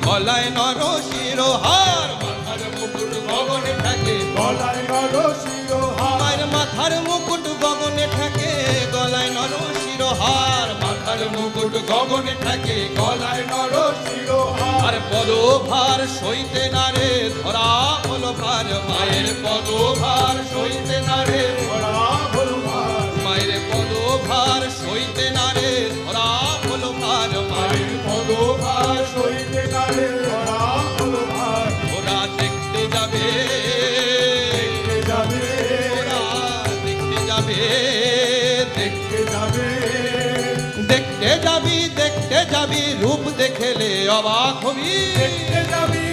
গলায় নর শিরোহার, মাথার মুকুট গগনে থাকে, গলায় নর শিরোহার, মায়ের মাথার মুকুট গগনে থাকে, গলায় নর শিরোহার, মাথার মুকুট গগনে থাকে, গলায় নর শিরোহার, আর পদভার সইতে না রে ধরা হলো ভার, মায়ের পদভার সইতে না রে, ধরা হলো ভার, মায়ের পদভার সইতে না রে ধরা হলো ভার, মায়ের পদভার সইতে না রে ধরা হলো ভার। ওরা দেখতে যাবে, দেখতে যাবে, ওরা দেখতে যাবে, দেখতে যাবে, দেখতে যাবি, দেখতে যাবি, রূপ দেখেলে অবাক হবি, দেখতে যাবি,